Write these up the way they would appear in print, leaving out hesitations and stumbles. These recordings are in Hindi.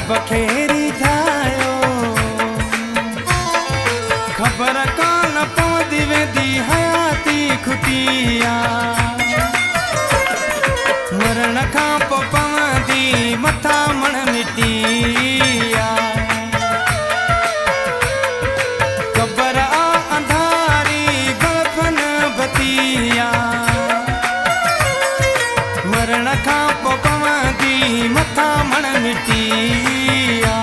रब खेरी जायो खबर कान पवंदी वेंदी हयाती खुटिया मरण खां पोइ पवंदी मथा मण मिटिया क़बर आ अंधारी गलफन बतिया मरण खां पोइ पवंदी मथा मण मिटिया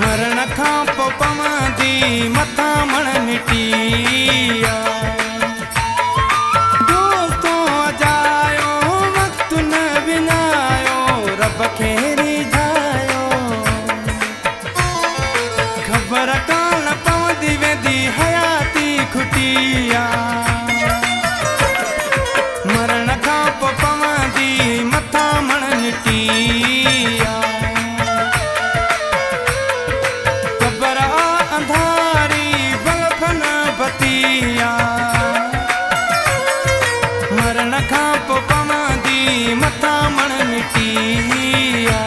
मरण खां पोइ पवंदी मथा मण मिटिया दोस्तो जायो वक़्तु न विञायो रब खेरी जायो ख़बर कान पवंदी वेंदी हयाती खुटिया मरण खां पोइ पवंदी मथा मण मिटिया मरण खां पोइ पवंदी मथा मण मिटिया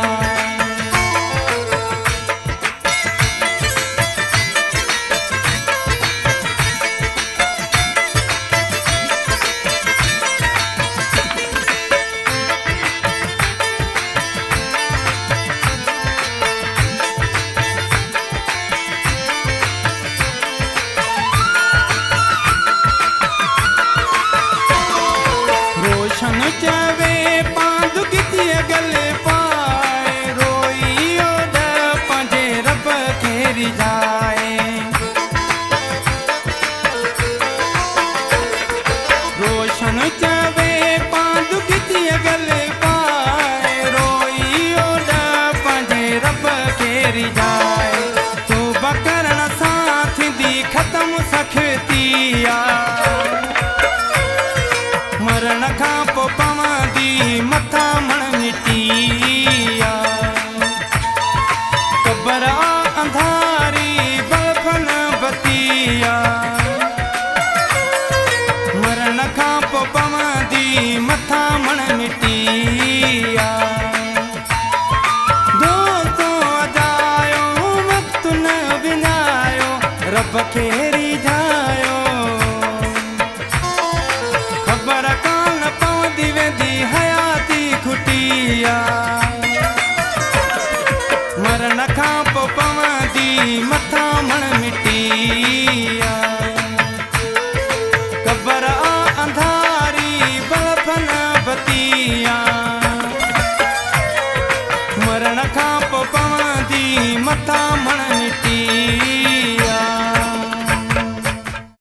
चवे पांधु किथिए गले पाए रोइयो द पंहिंजे रब खेरी जाए रोशन चवे पांधु किथिए गले पाए रोइयो द पंहिंजे रब खेरी जाए तौबा करण सां थींदी ख़त्म सख़्तिया मरण खां पोइ पवंदी मथा मण मिटिया क़बर आ अंधारी गलफन बतिया मरण खां पोइ पवंदी मथा मण मिटिया दोस्तो जायो वक़्तु न विञायो रब खेरी जायो ख़बर कान पवंदी वेंदी हयाती खुटिया मरण खां पोइ पवंदी मथा मण मिटिया क़बर आ अंधारी गलफन बतिया मरण खां पोइ पवंदी मथा मण मिटिया